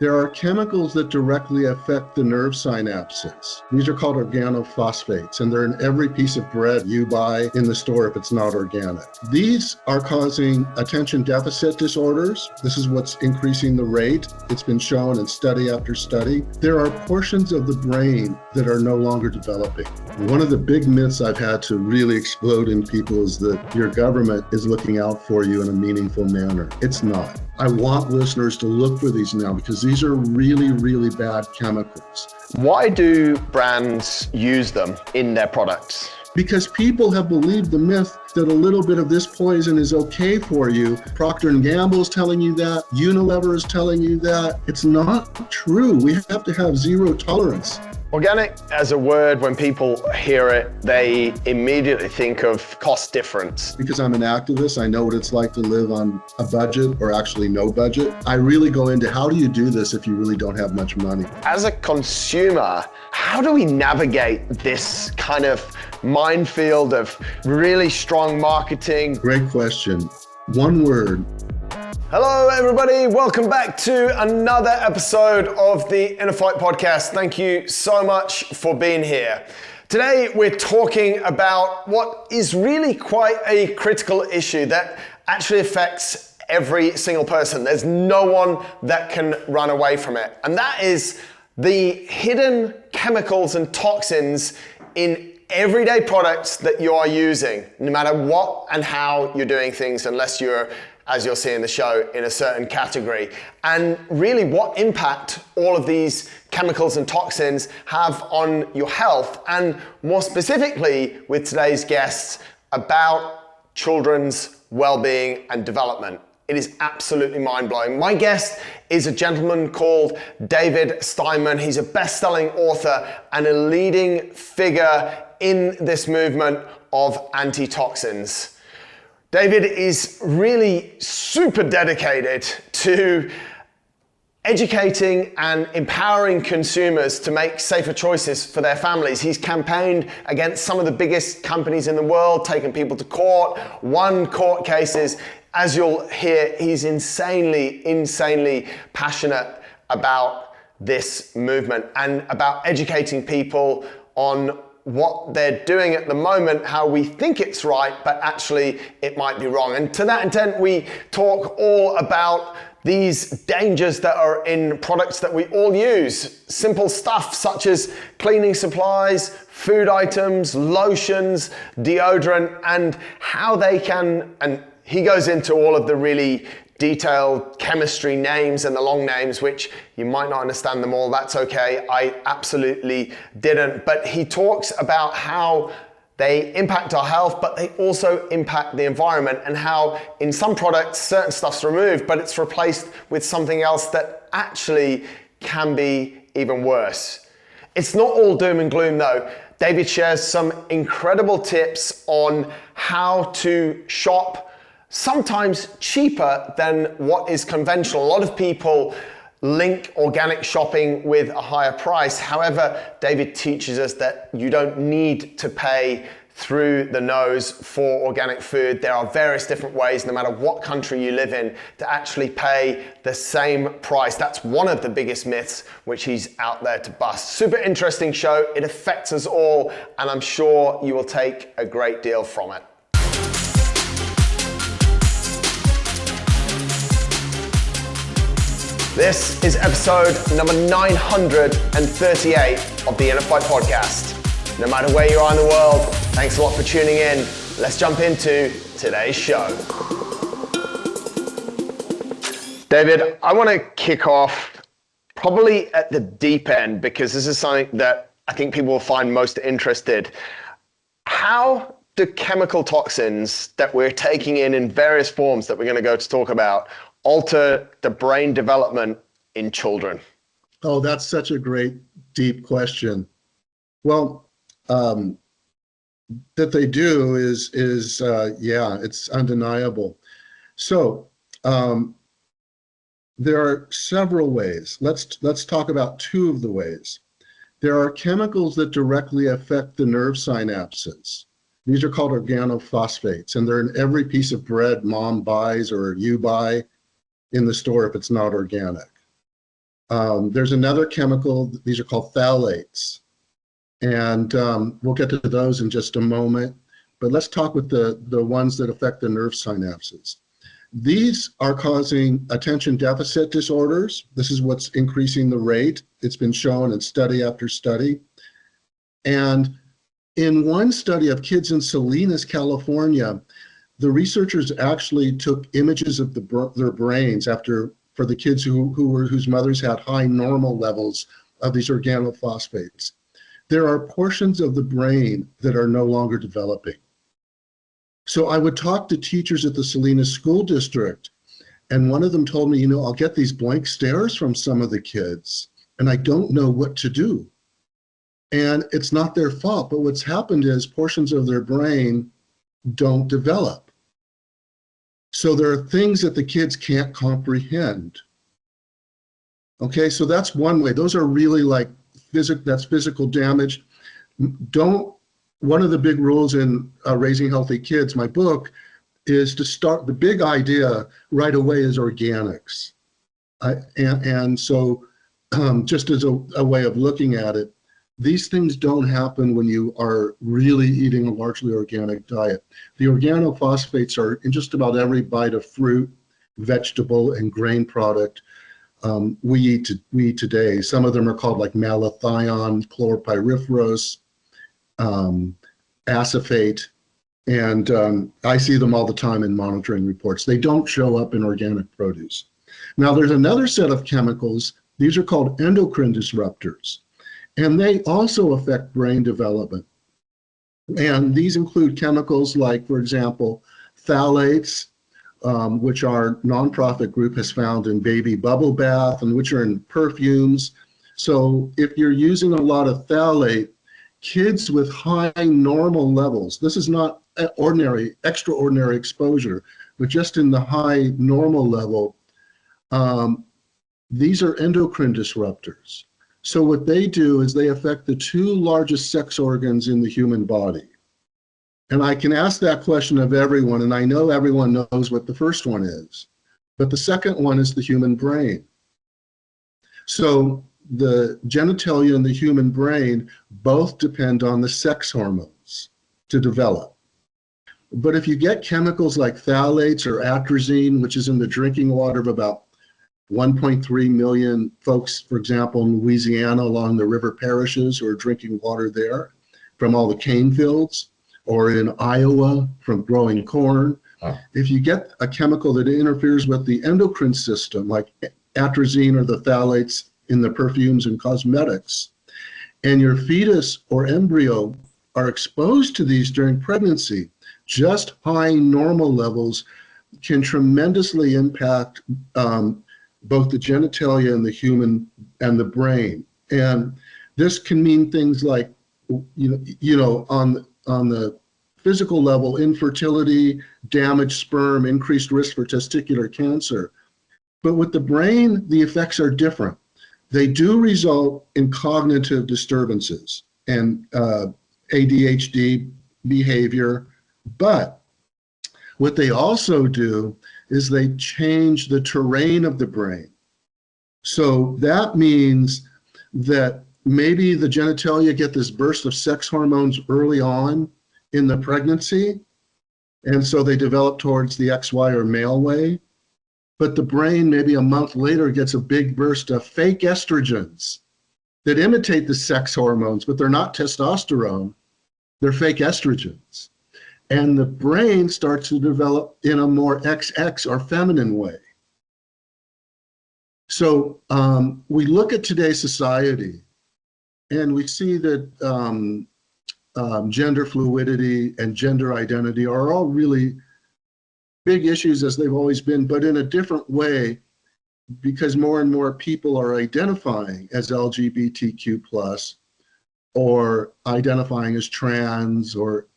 There are chemicals that directly affect the nerve synapses. These are called organophosphates, and they're in every piece of bread you buy in the store if it's not organic. These are causing attention deficit disorders. This is what's increasing the rate. It's been shown in study after study. There are portions of the brain that are no longer developing. One of the big myths I've had to really explode in people is that your government is looking out for you in a meaningful manner. It's not. I want listeners to look for these now because these are really, really bad chemicals. Why do brands use them in their products? Because people have believed the myth that a little bit of this poison is okay for you. Procter & Gamble is telling you that. Unilever is telling you that. It's not true. We have to have zero tolerance. Organic as a word, when people hear it, they immediately think of cost difference. Because I'm an activist, I know what it's like to live on a budget or actually no budget. I really go into how do you do this if you really don't have much money? As a consumer, how do we navigate this kind of minefield of really strong marketing? Great question. One word. Hello, everybody. Welcome back to another episode of the Inner Fight podcast. Thank you so much for being here. Today, we're talking about what is really quite a critical issue that actually affects every single person. There's no one that can run away from it. And that is the hidden chemicals and toxins in everyday products that you are using, no matter what and how you're doing things, unless you're, as you'll see in the show, in a certain category. And really what impact all of these chemicals and toxins have on your health, and more specifically with today's guests about children's well-being and development. It is absolutely mind-blowing. My guest is a gentleman called David Steinman. He's a best-selling author and a leading figure in this movement of anti-toxins. David is really super dedicated to educating and empowering consumers to make safer choices for their families. He's campaigned against some of the biggest companies in the world, taken people to court, won court cases. As you'll hear, he's insanely passionate about this movement and about educating people on what they're doing at the moment, how we think it's right, but actually it might be wrong. And to that intent, we talk all about these dangers that are in products that we all use. Simple stuff such as cleaning supplies, food items, lotions, deodorant, and how they can, and he goes into all of the really detailed chemistry names and the long names, which you might not understand them all. That's okay. I absolutely didn't. But he talks about how they impact our health, but they also impact the environment, and how in some products, certain stuff's removed, but it's replaced with something else that actually can be even worse. It's not all doom and gloom though. David shares some incredible tips on how to shop sometimes cheaper than what is conventional. A lot of people link organic shopping with a higher price. However, David teaches us that you don't need to pay through the nose for organic food. There are various different ways, no matter what country you live in, to actually pay the same price. That's one of the biggest myths which he's out there to bust. Super interesting show. It affects us all, and I'm sure you will take a great deal from it. This is episode number 938 of the Inner Fight podcast. No matter where you are in the world, thanks a lot for tuning in. Let's jump into today's show. David, I want to kick off probably at the deep end, because this is something that I think people will find most interested. How do chemical toxins that we're taking in various forms that we're going to go to talk about alter the brain development in children? Oh, that's such a great, deep question. Well, that they do is it's undeniable. So there are several ways. Let's talk about two of the ways. There are chemicals that directly affect the nerve synapses. These are called organophosphates, and they're in every piece of bread mom buys or you buy in the store if it's not organic. There's another chemical, these are called phthalates. And we'll get to those in just a moment. But let's talk with the ones that affect the nerve synapses. These are causing attention deficit disorders. This is what's increasing the rate. It's been shown in study after study. And in one study of kids in Salinas, California, the researchers actually took images of their brains for the kids whose mothers had high normal levels of these organophosphates. There are portions of the brain that are no longer developing. So I would talk to teachers at the Salinas School District, and one of them told me, I'll get these blank stares from some of the kids, and I don't know what to do. And it's not their fault, but what's happened is portions of their brain don't develop. So there are things that the kids can't comprehend. Okay, so that's one way. Those are really like that's physical damage. One of the big rules in Raising Healthy Kids, my book, is to start, the big idea right away is organics. So just as a way of looking at it, these things don't happen when you are really eating a largely organic diet. The organophosphates are in just about every bite of fruit, vegetable, and grain product we eat today. Some of them are called like malathion, chlorpyrifos, acephate, and I see them all the time in monitoring reports. They don't show up in organic produce. Now there's another set of chemicals. These are called endocrine disruptors, and they also affect brain development. And these include chemicals like, for example, phthalates, which our nonprofit group has found in baby bubble bath and which are in perfumes. So if you're using a lot of phthalate, kids with high normal levels, this is not extraordinary exposure, but just in the high normal level, these are endocrine disruptors. So what they do is they affect the two largest sex organs in the human body. And I can ask that question of everyone, and I know everyone knows what the first one is, but the second one is the human brain. So the genitalia and the human brain both depend on the sex hormones to develop. But if you get chemicals like phthalates or atrazine, which is in the drinking water of about 1.3 million folks, for example, in Louisiana along the river parishes who are drinking water there from all the cane fields, or in Iowa from growing corn. Oh. If you get a chemical that interferes with the endocrine system, like atrazine or the phthalates in the perfumes and cosmetics, and your fetus or embryo are exposed to these during pregnancy, just high normal levels can tremendously impact both the genitalia and the human and the brain. And this can mean things like, on the physical level, infertility, damaged sperm, increased risk for testicular cancer. But with the brain, the effects are different. They do result in cognitive disturbances and ADHD behavior, but what they also do is they change the terrain of the brain. So that means that maybe the genitalia get this burst of sex hormones early on in the pregnancy, and so they develop towards the XY or male way. But the brain maybe a month later gets a big burst of fake estrogens that imitate the sex hormones, but they're not testosterone, they're fake estrogens. And the brain starts to develop in a more XX or feminine way. So we look at today's society and we see that gender fluidity and gender identity are all really big issues, as they've always been, but in a different way, because more and more people are identifying as LGBTQ+, or identifying as trans, or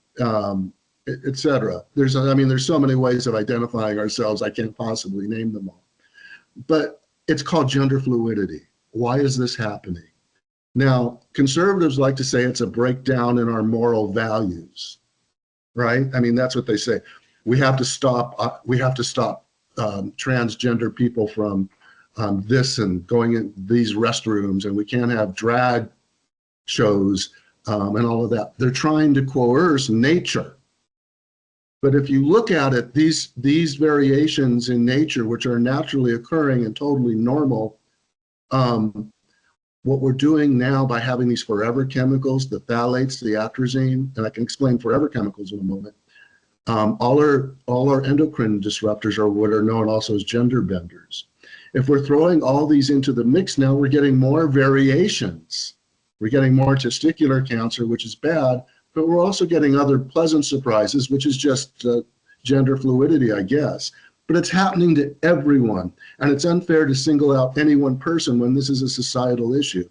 et cetera. There's so many ways of identifying ourselves, I can't possibly name them all. But it's called gender fluidity. Why is this happening? Now, conservatives like to say it's a breakdown in our moral values, right? I mean, that's what they say. We have to stop transgender people from this and going in these restrooms, and we can't have drag shows and all of that. They're trying to coerce nature. But if you look at it, these variations in nature, which are naturally occurring and totally normal, what we're doing now by having these forever chemicals, the phthalates, the atrazine, and I can explain forever chemicals in a moment, all our endocrine disruptors are what are known also as gender benders. If we're throwing all these into the mix now, we're getting more variations. We're getting more testicular cancer, which is bad, but we're also getting other pleasant surprises, which is just gender fluidity, I guess. But it's happening to everyone, and it's unfair to single out any one person when this is a societal issue.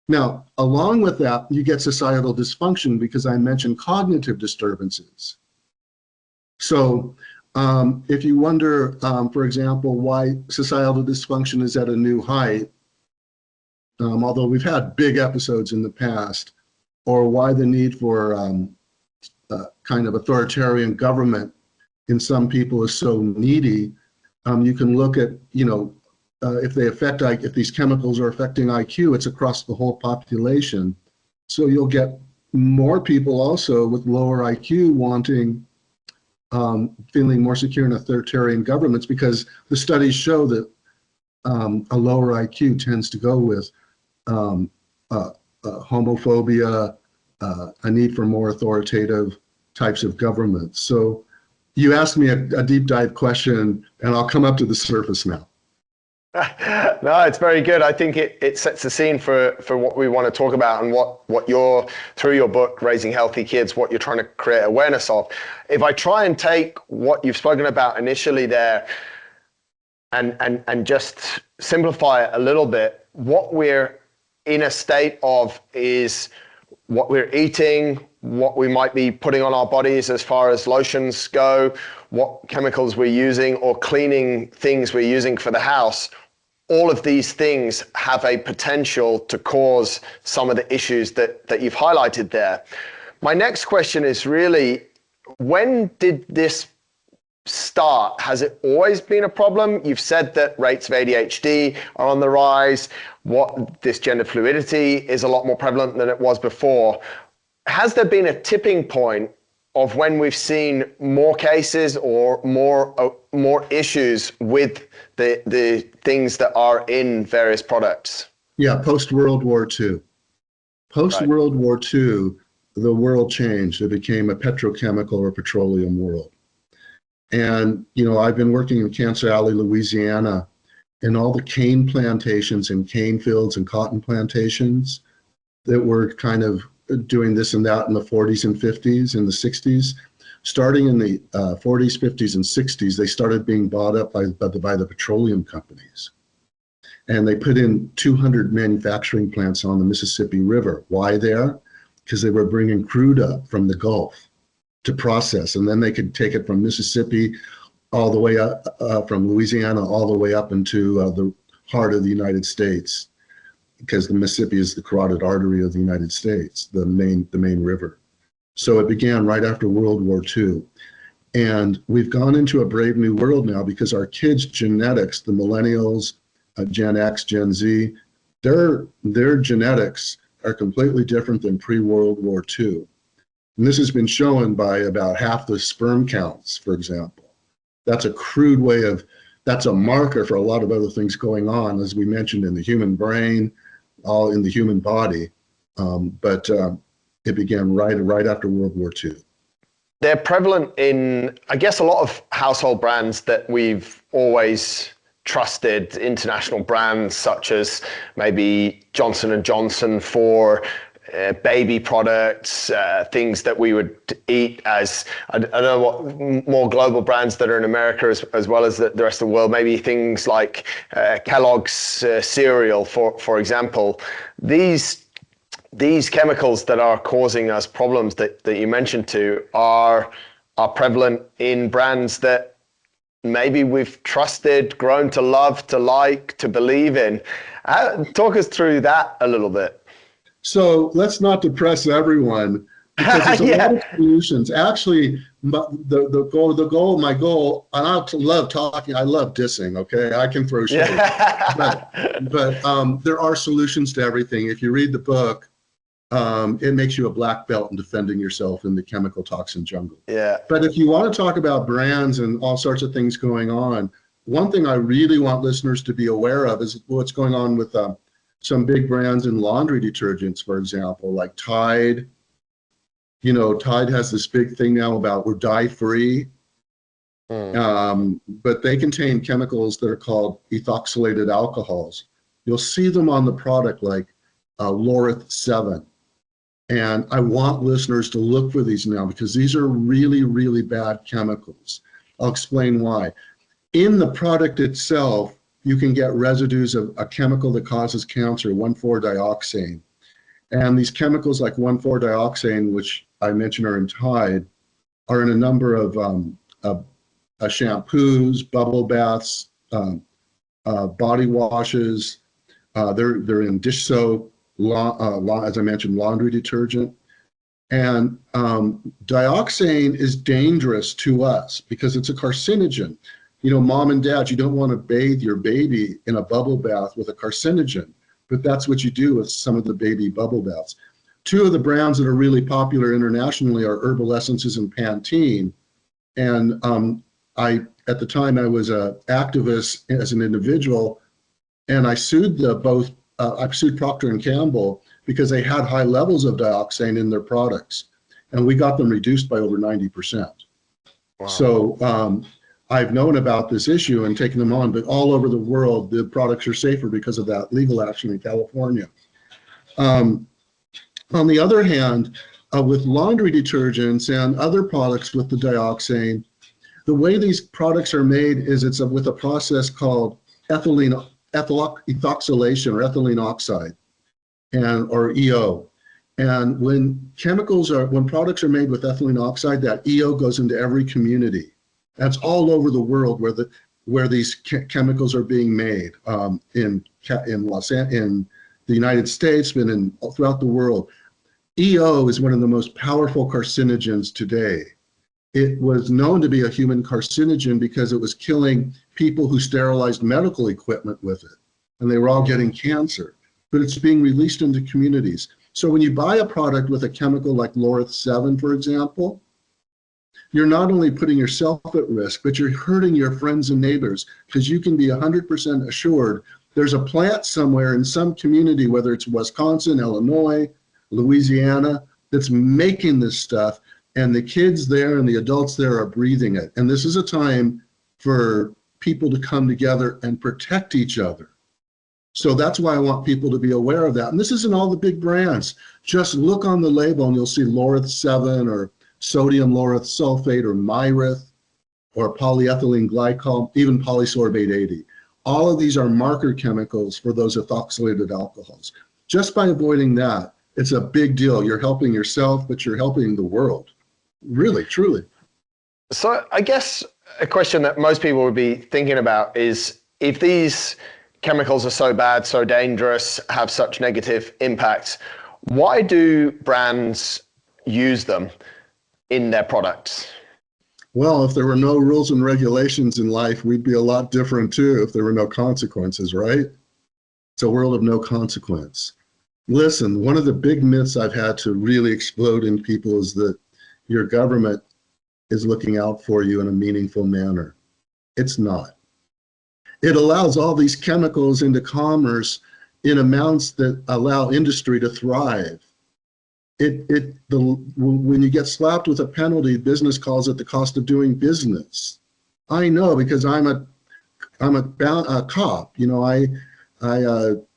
Now, along with that, you get societal dysfunction because I mentioned cognitive disturbances. So if you wonder, for example, why societal dysfunction is at a new height, although we've had big episodes in the past, or why the need for kind of authoritarian government in some people is so needy, you can look at, if these chemicals are affecting IQ, it's across the whole population. So you'll get more people also with lower IQ wanting, feeling more secure in authoritarian governments, because the studies show that a lower IQ tends to go with homophobia, a need for more authoritative types of governments. So you asked me a deep dive question, and I'll come up to the surface now. No, it's very good. I think it sets the scene for what we want to talk about and what you're, through your book, Raising Healthy Kids, what you're trying to create awareness of. If I try and take what you've spoken about initially there and just simplify it a little bit, what we're in a state of is what we're eating, what we might be putting on our bodies as far as lotions go, what chemicals we're using, or cleaning things we're using for the house. All of these things have a potential to cause some of the issues that you've highlighted there. My next question is really, when did this start? Has it always been a problem? You've said that rates of ADHD are on the rise. This gender fluidity is a lot more prevalent than it was before. Has there been a tipping point of when we've seen more cases or more issues with the things that are in various products? Yeah, post-World War II. Post-World War II, the world changed. It became a petrochemical or petroleum world. And, I've been working in Cancer Alley, Louisiana, in all the cane plantations and cane fields and cotton plantations that were kind of doing this and that in the 40s and 50s and the 60s. Starting in the 40s, 50s, and 60s, they started being bought up by the petroleum companies. And they put in 200 manufacturing plants on the Mississippi River. Why there? Because they were bringing crude up from the Gulf to process, and then they could take it from Mississippi all the way up, from Louisiana all the way up into the heart of the United States, because the Mississippi is the carotid artery of the United States, the main river. So it began right after World War II. And we've gone into a brave new world now because our kids' genetics, the millennials, Gen X, Gen Z, their genetics are completely different than pre-World War II. And this has been shown by about half the sperm counts, for example. That's a crude way that's a marker for a lot of other things going on, as we mentioned, in the human brain, all in the human body. But it began right after World War II. They're prevalent in, I guess, a lot of household brands that we've always trusted, international brands such as maybe Johnson & Johnson for baby products, things that we would eat as, I don't know what more global brands that are in America as well as the rest of the world, maybe things like Kellogg's cereal, for example. These chemicals that are causing us problems that you mentioned are prevalent in brands that maybe we've trusted, grown to love, to like, to believe in. Talk us through that a little bit. So let's not depress everyone, because there's a lot Yeah. of solutions. Actually, my goal, and I love talking, I love dissing, okay? I can throw shade. But, Yeah. there are solutions to everything. If you read the book, it makes you a black belt in defending yourself in the chemical toxin jungle. Yeah. But if you want to talk about brands and all sorts of things going on, one thing I really want listeners to be aware of is what's going on with some big brands in laundry detergents, for example, like Tide. You know, Tide has this big thing now about we're dye-free, but they contain chemicals that are called ethoxylated alcohols. You'll see them on the product like Laureth 7. And I want listeners to look for these now because these are really, really bad chemicals. I'll explain why. In the product itself, you can get residues of a chemical that causes cancer, 1,4-dioxane. And these chemicals like 1,4-dioxane, which I mentioned are in Tide, are in a number of shampoos, bubble baths, body washes. They're in dish soap, as I mentioned, laundry detergent. And dioxane is dangerous to us because it's a carcinogen. You know, mom and dad, you don't want to bathe your baby in a bubble bath with a carcinogen, but that's what you do with some of the baby bubble baths. Two of the brands that are really popular internationally are Herbal Essences and Pantene. And at the time, I was an activist as an individual, and I sued I sued Procter & Gamble because they had high levels of dioxane in their products, and we got them reduced by over 90%. Wow. So I've known about this issue and taken them on, but all over the world, the products are safer because of that legal action in California. On the other hand, with laundry detergents and other products with the dioxane, the way these products are made is with a process called ethoxylation or ethylene oxide, or EO. And when products are made with ethylene oxide, that EO goes into every community. That's all over the world where these chemicals are being made, in the United States, but throughout the world. EO is one of the most powerful carcinogens today. It was known to be a human carcinogen because it was killing people who sterilized medical equipment with it, and they were all getting cancer. But it's being released into communities. So when you buy a product with a chemical like Laureth 7, for example, you're not only putting yourself at risk, but you're hurting your friends and neighbors, because you can be 100% assured there's a plant somewhere in some community, whether it's Wisconsin, Illinois, Louisiana, that's making this stuff, and the kids there and the adults there are breathing it. And this is a time for people to come together and protect each other. So that's why I want people to be aware of that. And this isn't all the big brands. Just look on the label and you'll see Laureth 7 or sodium laureth sulfate or Myreth or polyethylene glycol, even polysorbate 80. All of these are marker chemicals for those ethoxylated alcohols. Just by avoiding that, it's a big deal. You're helping yourself, but you're helping the world. Really, truly. So I guess a question that most people would be thinking about is, if these chemicals are so bad, so dangerous, have such negative impacts, why do brands use them in their products? Well, if there were no rules and regulations in life, we'd be a lot different too if there were no consequences, right? It's a world of no consequence. Listen, one of the big myths I've had to really explode in people is that your government is looking out for you in a meaningful manner. It's not. It allows all these chemicals into commerce in amounts that allow industry to thrive. When you get slapped with a penalty, business calls it the cost of doing business. I know, because I'm a cop. You know, I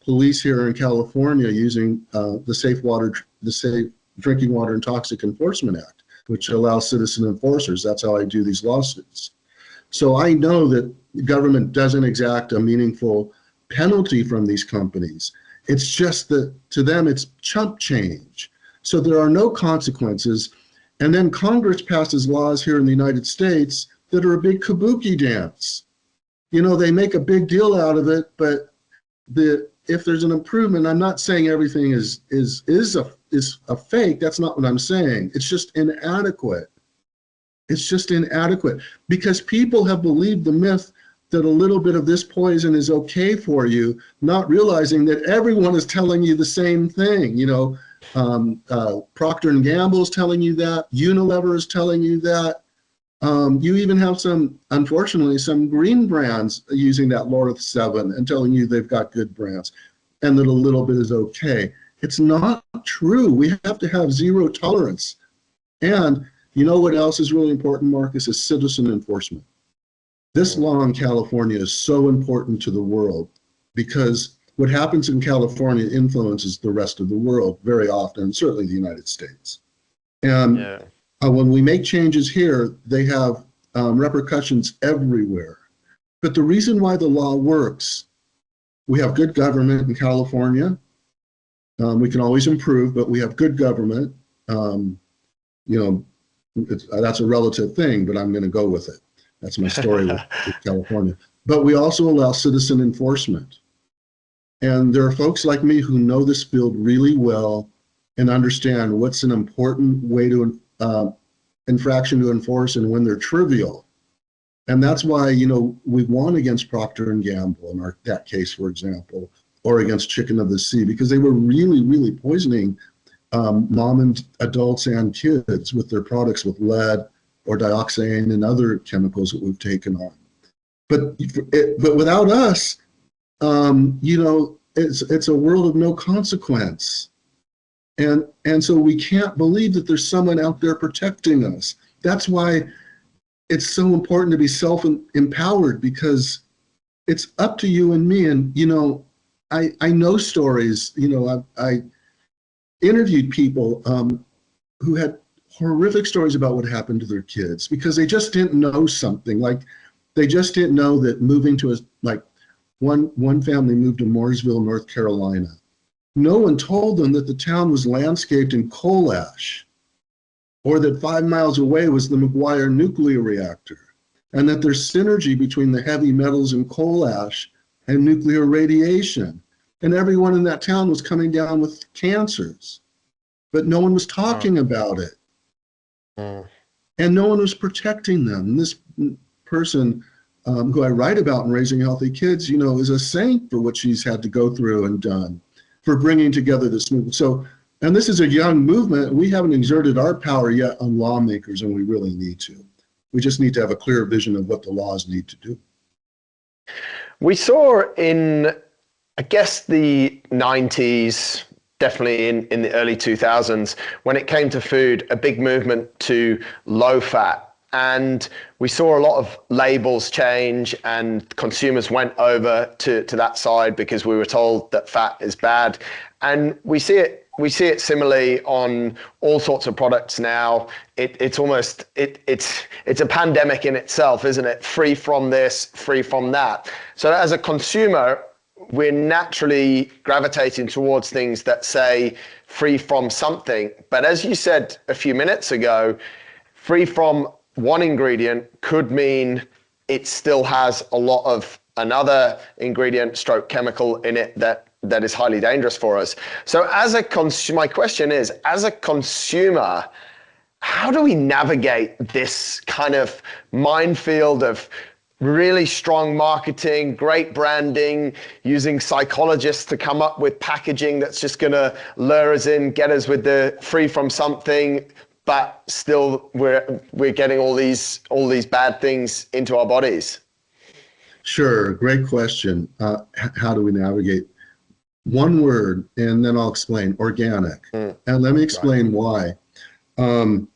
police here in California using the Safe Drinking Water and Toxic Enforcement Act, which allows citizen enforcers. That's how I do these lawsuits. So I know that the government doesn't exact a meaningful penalty from these companies. It's just that to them, it's chump change. So there are no consequences. And then Congress passes laws here in the United States that are a big kabuki dance. You know, they make a big deal out of it, but if there's an improvement, I'm not saying everything is is a fake. That's not what I'm saying. It's just inadequate. It's just inadequate because people have believed the myth that a little bit of this poison is okay for you, not realizing that everyone is telling you the same thing. Procter & Gamble is telling you that. Unilever is telling you that. You even have unfortunately, some green brands using that Lorith 7 and telling you they've got good brands and that a little bit is okay. It's not true. We have to have zero tolerance. And you know what else is really important, Marcus, is citizen enforcement. This law in California is so important to the world because what happens in California influences the rest of the world very often, certainly the United States. And when we make changes here, they have repercussions everywhere. But the reason why the law works, we have good government in California. We can always improve, but we have good government. That's a relative thing, but I'm going to go with it. That's my story with California. But we also allow citizen enforcement. And there are folks like me who know this field really well and understand what's an important way to infraction to enforce and when they're trivial. And that's why, we won against Procter & Gamble in that case, for example, or against Chicken of the Sea, because they were really, really poisoning mom and adults and kids with their products with lead or dioxane and other chemicals that we've taken on. But without us, it's a world of no consequence. And so we can't believe that there's someone out there protecting us. That's why it's so important to be self-empowered, because it's up to you and me. And, I know stories, I interviewed people who had horrific stories about what happened to their kids because they just didn't know something. Like they just didn't know that moving to one family moved to Mooresville, North Carolina. No one told them that the town was landscaped in coal ash, or that 5 miles away was the McGuire nuclear reactor, and that there's synergy between the heavy metals in coal ash and nuclear radiation. And everyone in that town was coming down with cancers, but no one was talking about it. And no one was protecting them. And this person who I write about in Raising Healthy Kids, is a saint for what she's had to go through and done for bringing together this movement. So, and this is a young movement. We haven't exerted our power yet on lawmakers, and we really need to. We just need to have a clear vision of what the laws need to do. We saw in, I guess, the 90s, definitely in the early 2000s, when it came to food, a big movement to low fat. And we saw a lot of labels change and consumers went over to that side because we were told that fat is bad. And we see it similarly on all sorts of products now. It's a pandemic in itself, isn't it? Free from this, free from that. So as a consumer, we're naturally gravitating towards things that say free from something. But as you said a few minutes ago, free from one ingredient could mean it still has a lot of another ingredient stroke chemical in it that is highly dangerous for us. So my question is, as a consumer, how do we navigate this kind of minefield of really strong marketing, great branding, using psychologists to come up with packaging that's just going to lure us in, get us with the free from something, but still we're getting all these bad things into our bodies? Sure, great question. How do we navigate? One word, and then I'll explain: organic. And let me explain why. Low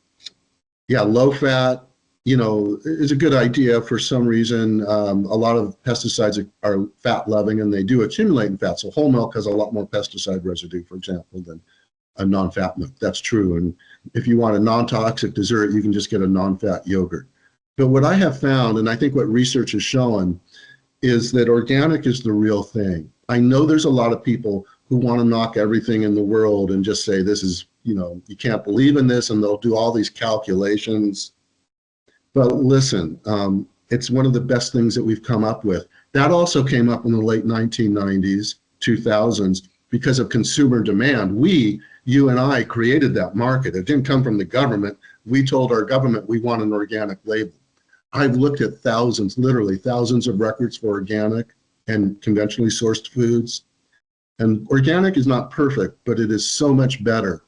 fat, is a good idea for some reason. A lot of pesticides are fat loving and they do accumulate in fat. So whole milk has a lot more pesticide residue, for example, than a non-fat milk. That's true. And if you want a non-toxic dessert, you can just get a non-fat yogurt. But what I have found, and I think what research has shown, is that organic is the real thing. I know there's a lot of people who want to knock everything in the world and just say, this is, you can't believe in this, and they'll do all these calculations. But listen, it's one of the best things that we've come up with. That also came up in the late 1990s, 2000s, because of consumer demand. You and I created that market. It didn't come from the government. We told our government we want an organic label. I've looked at thousands, literally thousands of records for organic and conventionally sourced foods. And organic is not perfect, but it is so much better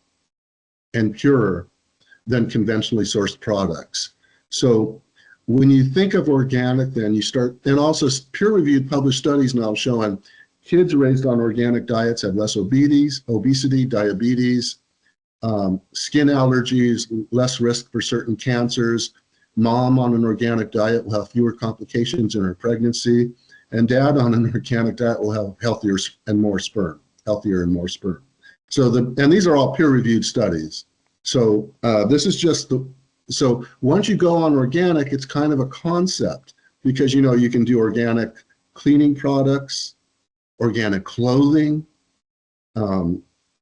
and purer than conventionally sourced products. So when you think of organic, then you start, and also peer-reviewed published studies now showing kids raised on organic diets have less obesity, diabetes, skin allergies, less risk for certain cancers. Mom on an organic diet will have fewer complications in her pregnancy, and dad on an organic diet will have healthier and more sperm. So and these are all peer-reviewed studies. So this is just so once you go on organic, it's kind of a concept, because you can do organic cleaning products, organic clothing,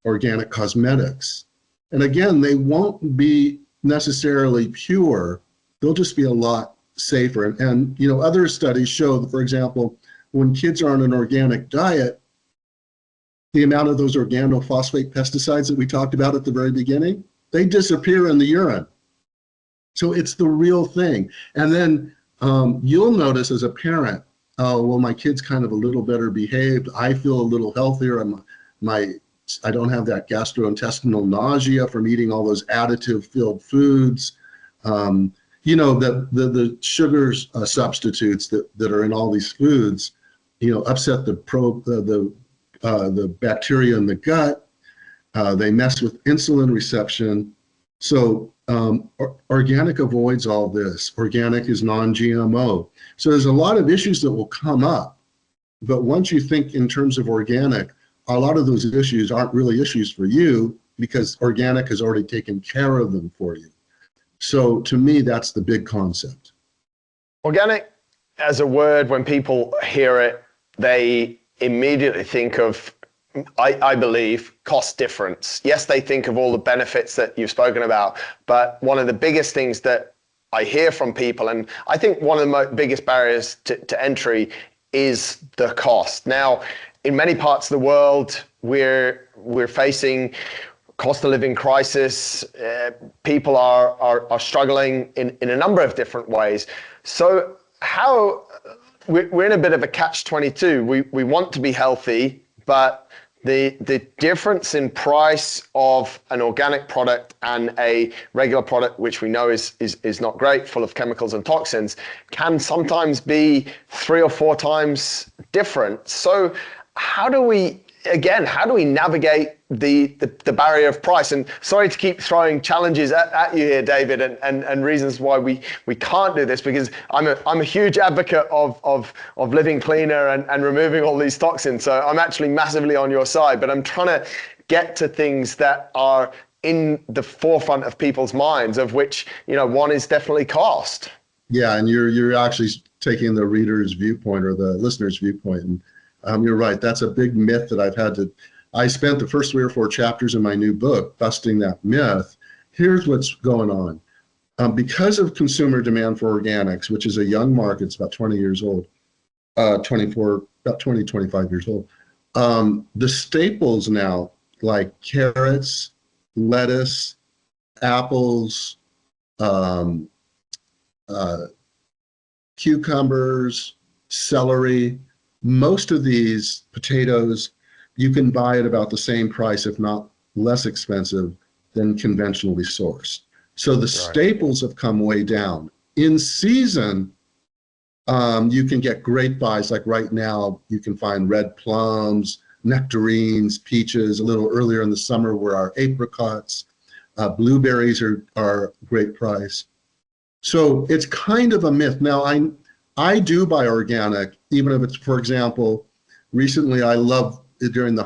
organic cosmetics. And again, they won't be necessarily pure. They'll just be a lot safer. And other studies show that, for example, when kids are on an organic diet, the amount of those organophosphate pesticides that we talked about at the very beginning, they disappear in the urine. So it's the real thing. And then you'll notice as a parent, oh, well, my kid's kind of a little better behaved. I feel a little healthier. I don't have that gastrointestinal nausea from eating all those additive-filled foods. The sugars substitutes that are in all these foods, upset the bacteria in the gut. They mess with insulin reception. So organic avoids all this. Organic is non-GMO. So there's a lot of issues that will come up. But once you think in terms of organic, a lot of those issues aren't really issues for you, because organic has already taken care of them for you. So to me, that's the big concept. Organic as a word, when people hear it, they immediately think of, I believe, cost difference. Yes, they think of all the benefits that you've spoken about, but one of the biggest things that I hear from people, and I think one of the biggest barriers to entry, is the cost. Now, in many parts of the world, we're facing cost of living crisis. People are struggling in a number of different ways. So we're in a bit of a catch-22. We want to be healthy, but the difference in price of an organic product and a regular product, which we know is not great, full of chemicals and toxins, can sometimes be 3 or 4 times different. So how do we navigate the barrier of price? And sorry to keep throwing challenges at you here, David, and reasons why we can't do this, because I'm a huge advocate of living cleaner and removing all these toxins. So I'm actually massively on your side, but I'm trying to get to things that are in the forefront of people's minds, of which, one is definitely cost. Yeah, and you're actually taking the reader's viewpoint or the listener's viewpoint, and you're right. That's a big myth that I spent the first 3 or 4 chapters in my new book busting that myth. Here's what's going on. Because of consumer demand for organics, which is a young market, it's about 20 years old, about 25 years old. The staples now, like carrots, lettuce, apples, cucumbers, celery, most of these potatoes, you can buy at about the same price, if not less expensive, than conventionally sourced. So the staples have come way down. In season, you can get great buys. Like right now, you can find red plums, nectarines, peaches. A little earlier in the summer were our apricots. Blueberries are a great price. So it's kind of a myth. Now, I do buy organic, even if it's, for example, recently I love it during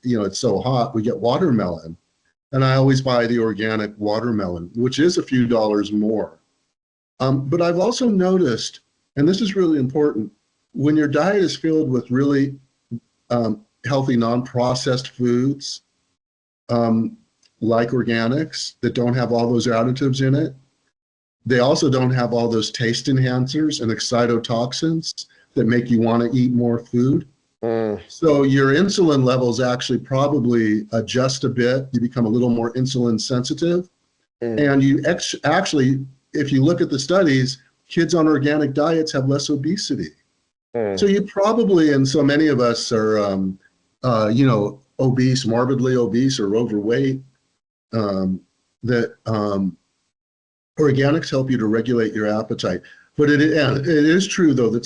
it's so hot, we get watermelon. And I always buy the organic watermelon, which is a few dollars more. But I've also noticed, and this is really important, when your diet is filled with really healthy, non-processed foods, like organics that don't have all those additives in it, they also don't have all those taste enhancers and excitotoxins that make you want to eat more food. So your insulin levels actually probably adjust a bit. You become a little more insulin sensitive. And you actually, if you look at the studies, kids on organic diets have less obesity. So you probably, and so many of us are, obese, morbidly obese or overweight, organics help you to regulate your appetite. But it is true, though,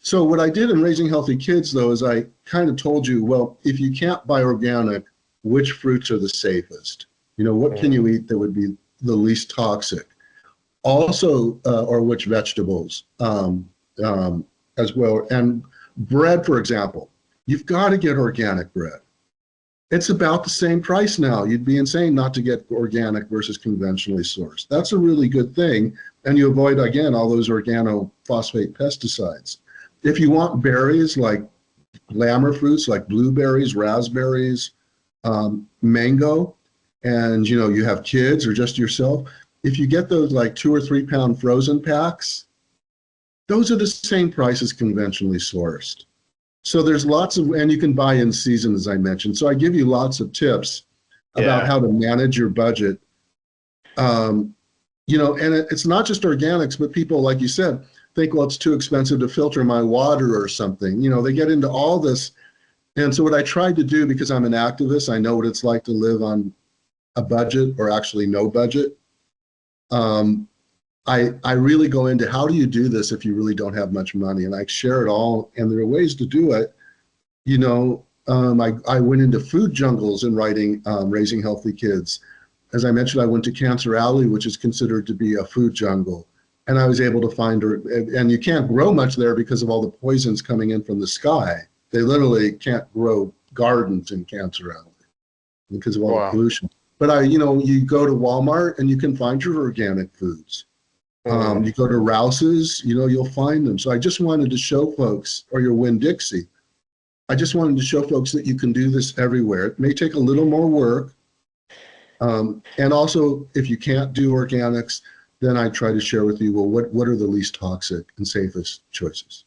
so what I did in Raising Healthy Kids, though, is I kind of told you, well, if you can't buy organic, which fruits are the safest? What can you eat that would be the least toxic? Also, or which vegetables as well. And bread, for example, you've got to get organic bread. It's about the same price now. You'd be insane not to get organic versus conventionally sourced. That's a really good thing. And you avoid, again, all those organophosphate pesticides. If you want berries like glamour fruits, like blueberries, raspberries, mango, and you have kids or just yourself, if you get those like 2 or 3 pound frozen packs, those are the same price as conventionally sourced. So there's lots of, and you can buy in season, as I mentioned. So I give you lots of tips about how to manage your budget. And it's not just organics, but people, like you said, think, well, it's too expensive to filter my water or something. They get into all this. And so what I tried to do, because I'm an activist, I know what it's like to live on a budget or actually no budget. I really go into how do you do this if you really don't have much money, and I share it all, and there are ways to do it. I went into food jungles in writing Raising Healthy Kids. As I mentioned, I went to Cancer Alley, which is considered to be a food jungle, and I was able to find her, and you can't grow much there because of all the poisons coming in from the sky. They literally can't grow gardens in Cancer Alley because of all the pollution. But you go to Walmart and you can find your organic foods. You go to Rouse's, you'll find them. So I just wanted to show folks, or your Winn-Dixie, I just wanted to show folks that you can do this everywhere. It may take a little more work. And also, if you can't do organics, then I try to share with you, well, what are the least toxic and safest choices?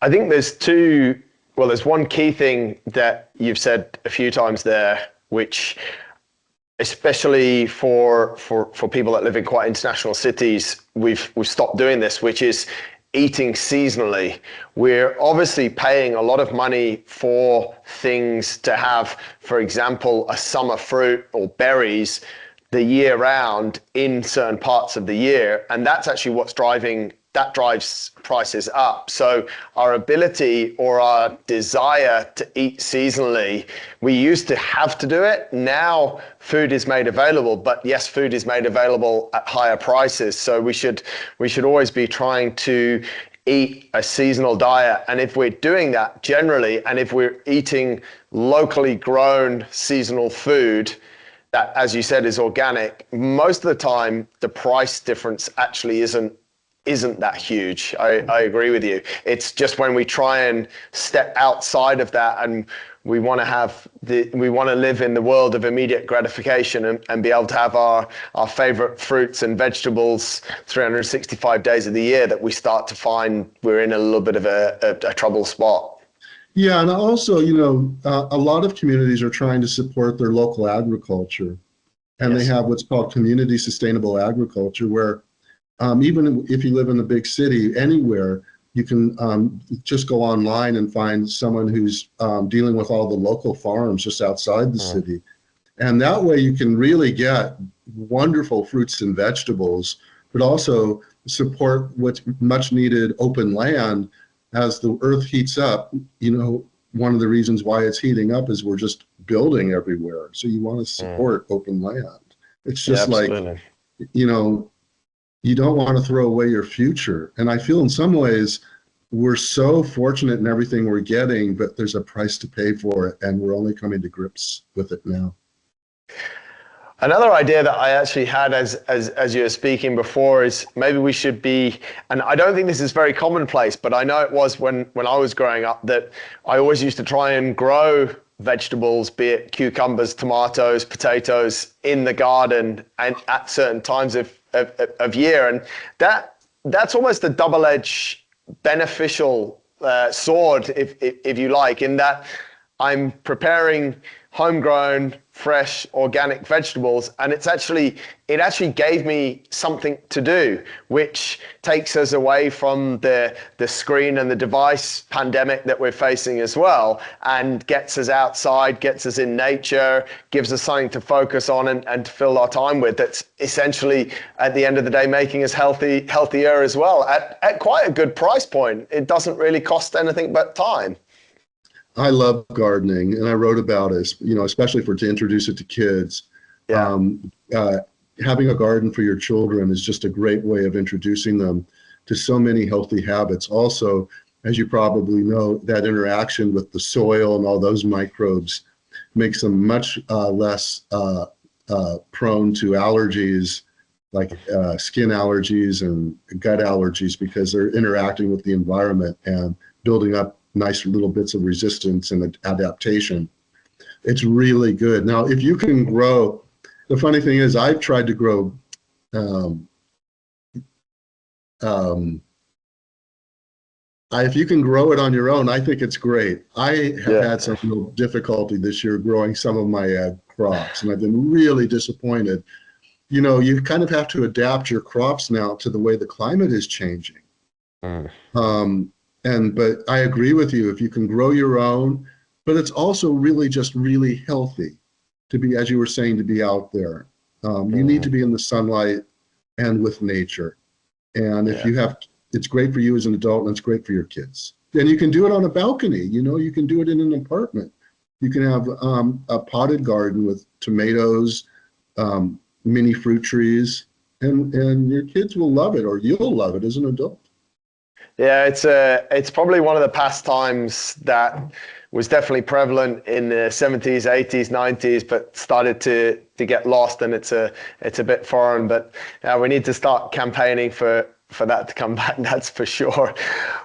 I think there's one key thing that you've said a few times there, which especially for people that live in quite international cities, we've stopped doing this, which is eating seasonally. We're obviously paying a lot of money for things to have, for example, a summer fruit or berries the year round in certain parts of the year. And that's actually that drives prices up. So our ability or our desire to eat seasonally, we used to have to do it. Now food is made available, but yes, food is made available at higher prices. So we should always be trying to eat a seasonal diet. And if we're doing that generally, and if we're eating locally grown seasonal food, that, as you said, is organic, most of the time, the price difference actually isn't that huge. I agree with you. It's just when we try and step outside of that, and we want to live in the world of immediate gratification and be able to have our favorite fruits and vegetables 365 days of the year, that we start to find we're in a little bit of a trouble spot. Yeah, and also, a lot of communities are trying to support their local agriculture, and they have what's called community sustainable agriculture, where even if you live in a big city, anywhere, you can just go online and find someone who's dealing with all the local farms just outside the city. And that way you can really get wonderful fruits and vegetables, but also support what's much needed open land. As the earth heats up, one of the reasons why it's heating up is we're just building everywhere. So you want to support open land. It's just you don't want to throw away your future. And I feel in some ways we're so fortunate in everything we're getting, but there's a price to pay for it, and we're only coming to grips with it now. Another idea that I actually had as you were speaking before is maybe we should be, and I don't think this is very commonplace, but I know it was when I was growing up, that I always used to try and grow vegetables, be it cucumbers, tomatoes, potatoes, in the garden and at certain times of year. And that's almost a double-edged beneficial sword, if you like, in that I'm preparing homegrown, fresh, organic vegetables, and it actually gave me something to do, which takes us away from the screen and the device pandemic that we're facing as well, and gets us outside, gets us in nature, gives us something to focus on and to fill our time with. That's essentially, at the end of the day, making us healthier as well, at quite a good price point. It doesn't really cost anything but time. I love gardening, and I wrote about it, especially to introduce it to kids. Yeah. Having a garden for your children is just a great way of introducing them to so many healthy habits. Also, as you probably know, that interaction with the soil and all those microbes makes them much less prone to allergies, like skin allergies and gut allergies, because they're interacting with the environment and building up nice little bits of resistance and adaptation. It's really good. Now, if you can grow, the funny thing is I've tried to grow if you can grow it on your own, I think it's great. I have had some real difficulty this year growing some of my crops, and I've been really disappointed. You kind of have to adapt your crops now to the way the climate is changing. But I agree with you, if you can grow your own, but it's also really just really healthy to be, as you were saying, to be out there. You need to be in the sunlight and with nature. And if you have, it's great for you as an adult, and it's great for your kids. And you can do it on a balcony, you can do it in an apartment. You can have a potted garden with tomatoes, mini fruit trees, and your kids will love it, or you'll love it as an adult. Yeah, it's probably one of the pastimes that was definitely prevalent in the 70s, 80s, 90s, but started to get lost, and it's a bit foreign. But we need to start campaigning for that to come back. That's for sure.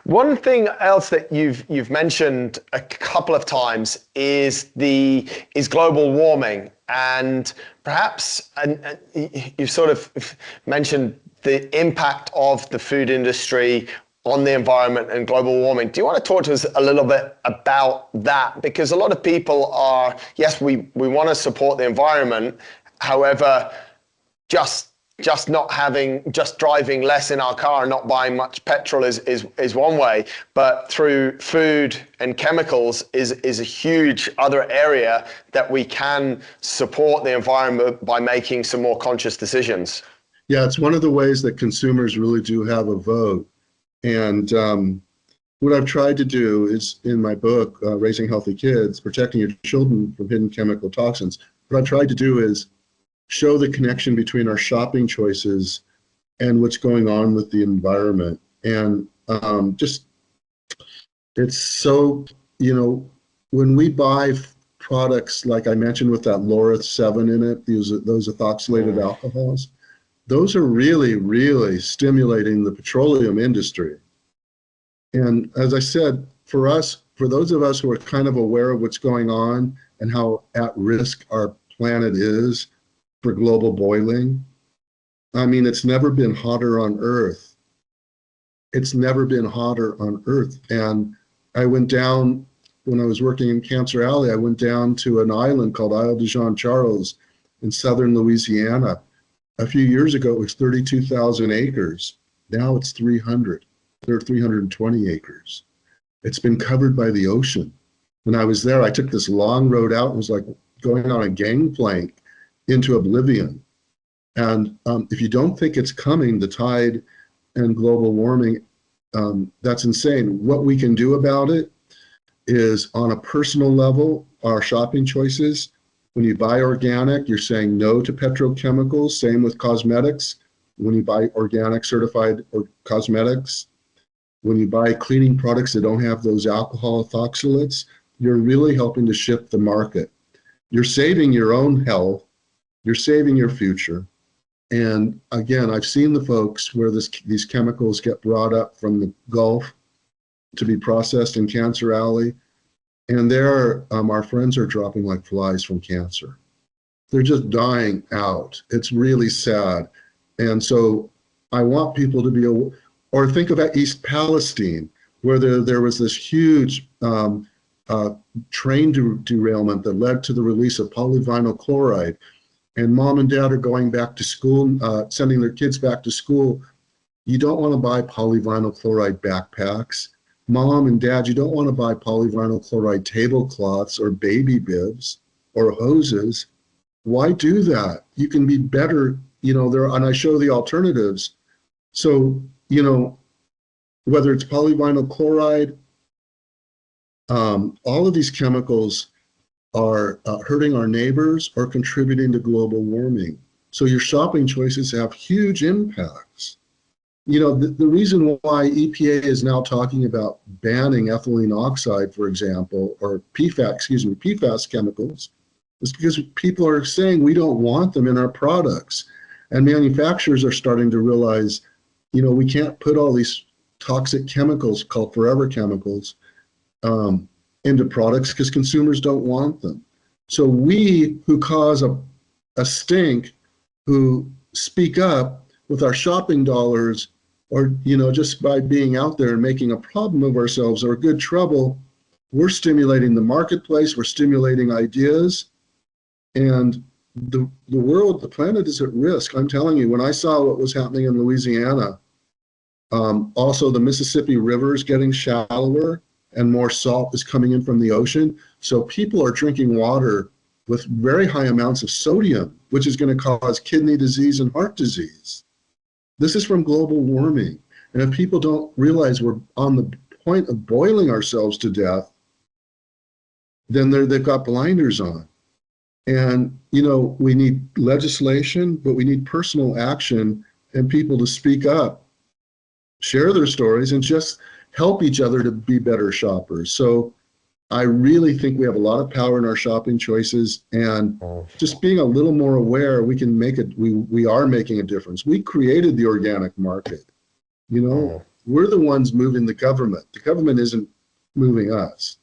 One thing else that you've mentioned a couple of times is global warming, and perhaps you've sort of mentioned the impact of the food industry on the environment and global warming. Do you want to talk to us a little bit about that? Because a lot of people are, yes, we want to support the environment. However, just driving less in our car and not buying much petrol is one way, but through food and chemicals is a huge other area that we can support the environment by making some more conscious decisions. Yeah, it's one of the ways that consumers really do have a vote. And what I've tried to do is, in my book, Raising Healthy Kids, Protecting Your Children from Hidden Chemical Toxins, what I've tried to do is show the connection between our shopping choices and what's going on with the environment. And it's so, when we buy products, like I mentioned with that Laureth 7 in it, those ethoxylated alcohols, those are really, really stimulating the petroleum industry. And as I said, for those of us who are kind of aware of what's going on and how at risk our planet is for global boiling, I mean, it's never been hotter on Earth. It's never been hotter on Earth. And I went down, when I was working in Cancer Alley, I went down to an island called Isle de Jean Charles in southern Louisiana. A few years ago, it was 32,000 acres. Now it's 300. There are 320 acres. It's been covered by the ocean. When I was there, I took this long road out. It was like going on a gangplank into oblivion. And if you don't think it's coming, the tide and global warming, that's insane. What we can do about it is, on a personal level, our shopping choices. When you buy organic, you're saying no to petrochemicals. Same with cosmetics. When you buy organic certified cosmetics, when you buy cleaning products that don't have those alcohol ethoxylates, you're really helping to shift the market. You're saving your own health. You're saving your future. And again, I've seen the folks where these chemicals get brought up from the Gulf to be processed in Cancer Alley. And there, our friends are dropping like flies from cancer. They're just dying out. It's really sad. And so I want people to be, or think about East Palestine. where there was this huge train derailment that led to the release of polyvinyl chloride. And mom and dad are going back to school, sending their kids back to school. You don't want to buy polyvinyl chloride backpacks. Mom and dad, you don't want to buy polyvinyl chloride tablecloths or baby bibs or hoses. Why do that? You can be better, and I show the alternatives. So, whether it's polyvinyl chloride, all of these chemicals are hurting our neighbors or contributing to global warming. So your shopping choices have huge impacts. The reason why EPA is now talking about banning ethylene oxide, for example, or PFAS chemicals, is because people are saying we don't want them in our products. And manufacturers are starting to realize, we can't put all these toxic chemicals called forever chemicals into products because consumers don't want them. So we who cause a stink, who speak up with our shopping dollars, or just by being out there and making a problem of ourselves or good trouble, we're stimulating the marketplace, we're stimulating ideas, and the world, the planet is at risk. I'm telling you, when I saw what was happening in Louisiana, also the Mississippi River is getting shallower and more salt is coming in from the ocean. So people are drinking water with very high amounts of sodium, which is going to cause kidney disease and heart disease. This is from global warming. And if people don't realize we're on the point of boiling ourselves to death, then they've got blinders on. And, we need legislation, but we need personal action and people to speak up, share their stories, and just help each other to be better shoppers. So I really think we have a lot of power in our shopping choices, and just being a little more aware, we can make it, we are making a difference. We created the organic market. We're the ones moving the government. The government isn't moving us.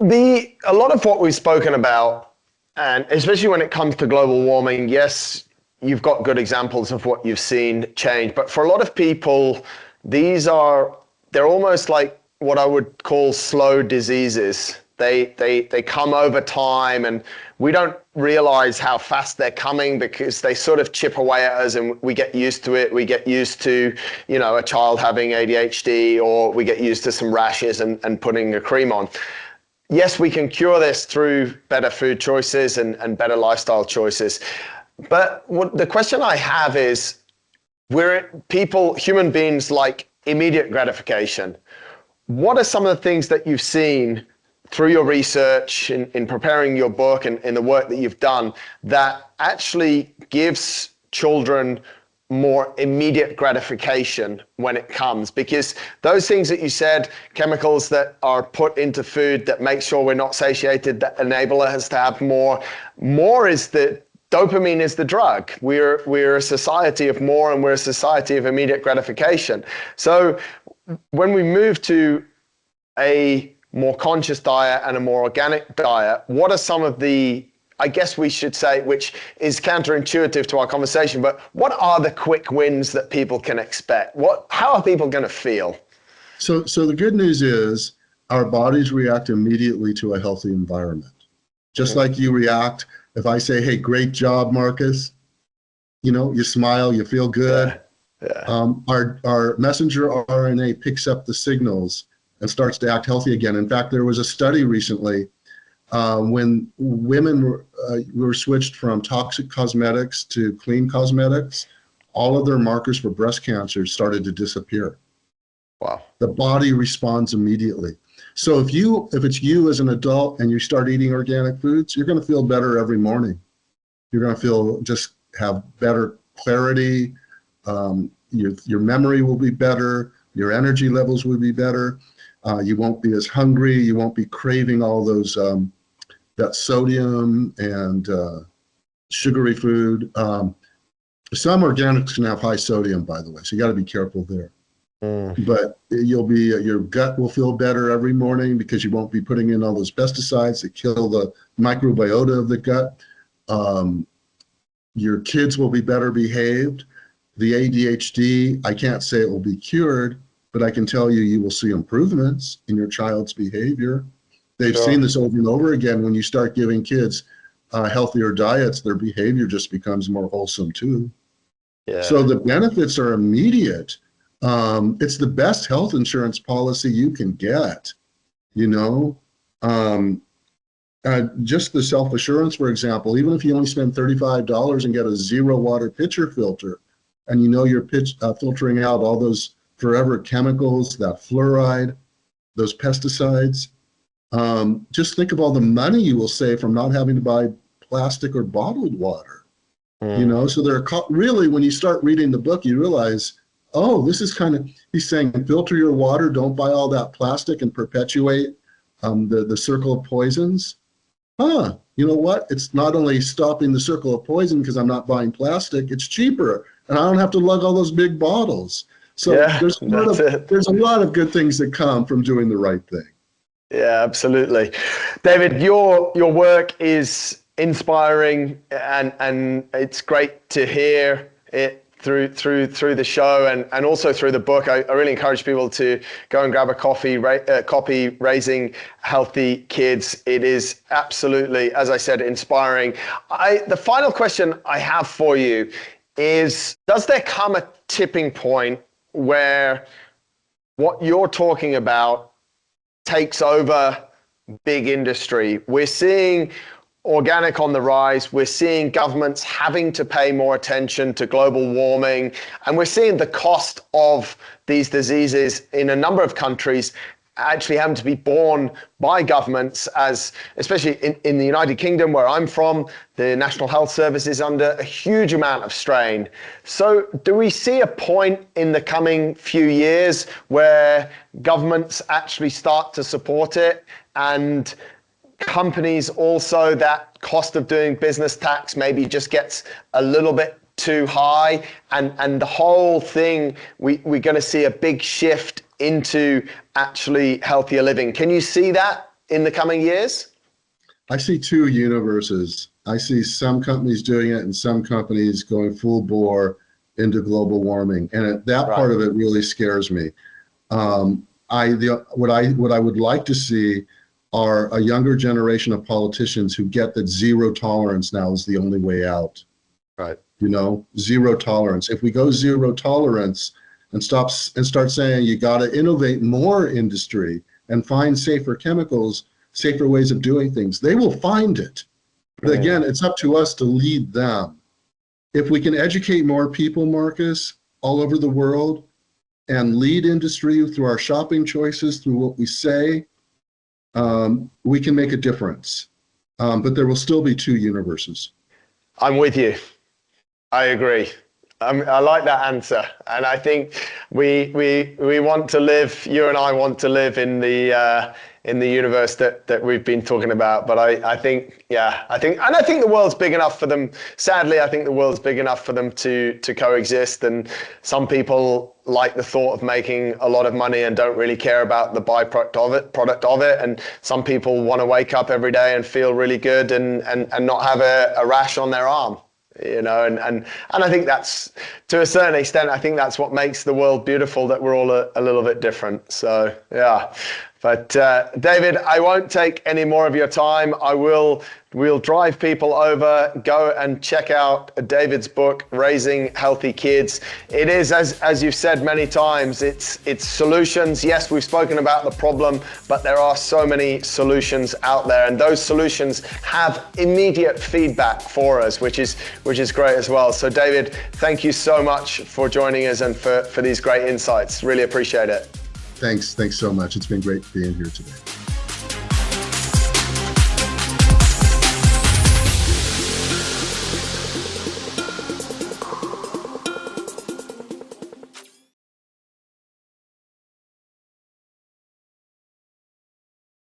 A lot of what we've spoken about, and especially when it comes to global warming, yes, you've got good examples of what you've seen change, but for a lot of people, they're almost like what I would call slow diseases. They come over time, and we don't realize how fast they're coming because they sort of chip away at us and we get used to it. We get used to, a child having ADHD, or we get used to some rashes and putting a cream on. Yes, we can cure this through better food choices and better lifestyle choices. But the question I have is, human beings like immediate gratification. What are some of the things that you've seen through your research, in preparing your book and in the work that you've done, that actually gives children more immediate gratification when it comes? Because those things that you said, chemicals that are put into food that make sure we're not satiated, that enable us to have more is that dopamine is the drug. We're a society of more, and we're a society of immediate gratification. So when we move to a more conscious diet and a more organic diet, what are some of the, I guess we should say, which is counterintuitive to our conversation, but what are the quick wins that people can expect? How are people going to feel? So the good news is our bodies react immediately to a healthy environment. Just like you react if I say, hey, great job, Marcus, you smile, you feel good. Yeah. Our messenger RNA picks up the signals and starts to act healthy again. In fact, there was a study recently when women were switched from toxic cosmetics to clean cosmetics, all of their markers for breast cancer started to disappear. Wow. The body responds immediately. So if it's you as an adult and you start eating organic foods, you're going to feel better every morning. You're going to have better clarity. Your memory will be better. Your energy levels will be better. You won't be as hungry. You won't be craving all those that sodium and sugary food. Some organics can have high sodium, by the way, so you got to be careful there. But your gut will feel better every morning because you won't be putting in all those pesticides that kill the microbiota of the gut. Your kids will be better behaved. The ADHD, I can't say it will be cured, but I can tell you, you will see improvements in your child's behavior. They've Sure. seen this over and over again. When you start giving kids healthier diets, their behavior just becomes more wholesome too. Yeah. So the benefits are immediate. It's the best health insurance policy you can get, you know. Just the self-assurance, for example, even if you only spend $35 and get a 0 water pitcher filter, and you know you're filtering out all those forever chemicals, that fluoride, those pesticides, just think of all the money you will save from not having to buy plastic or bottled water. You know, so there are really, when you start reading the book, you realize, oh, this is kind of, he's saying, filter your water, don't buy all that plastic and perpetuate the circle of poisons. You know what? It's not only stopping the circle of poison because I'm not buying plastic, it's cheaper, and I don't have to lug all those big bottles. So there's a lot of good things that come from doing the right thing. Yeah, absolutely. David, your work is inspiring, and it's great to hear it through the show and also through the book. I really encourage people to go and grab a copy, Raising Healthy Kids. It is absolutely, as I said, inspiring. The final question I have for you is, does there come a tipping point where what you're talking about takes over big industry? We're seeing organic on the rise. We're seeing governments having to pay more attention to global warming, and we're seeing the cost of these diseases in a number of countries actually having to be borne by governments, as especially in the United Kingdom, where I'm from, the National Health Service is under a huge amount of strain. So do we see a point in the coming few years where governments actually start to support it, and companies also, that cost of doing business tax maybe just gets a little bit too high, and the whole thing, we're going to see a big shift into actually healthier living? Can you see that in the coming years? I see two universes. I see some companies doing it and some companies going full bore into global warming, and that part of it really scares me. What I would like to see are a younger generation of politicians who get that zero tolerance now is the only way out. Right. You know, zero tolerance. If we go zero tolerance and start saying you got to innovate more industry and find safer chemicals, safer ways of doing things, they will find it. But again, it's up to us to lead them. If we can educate more people, Marcus, all over the world, and lead industry through our shopping choices, through what we say, we can make a difference. But there will still be two universes. I'm with you. I agree. I like that answer, and I think we want to live. You and I want to live in the universe that we've been talking about. But I think the world's big enough for them. Sadly, I think the world's big enough for them to coexist. And some people like the thought of making a lot of money and don't really care about the byproduct of it. And some people want to wake up every day and feel really good and not have a rash on their arm. You know, and I think that's, to a certain extent, I think that's what makes the world beautiful, that we're all a little bit different. So yeah, but David, I won't take any more of your time. We'll drive people over. Go and check out David's book, Raising Healthy Kids. It is, as you've said many times, it's solutions. Yes, we've spoken about the problem, but there are so many solutions out there, and those solutions have immediate feedback for us, which is great as well. So David, thank you so much for joining us and for these great insights. Really appreciate it. Thanks so much. It's been great being here today.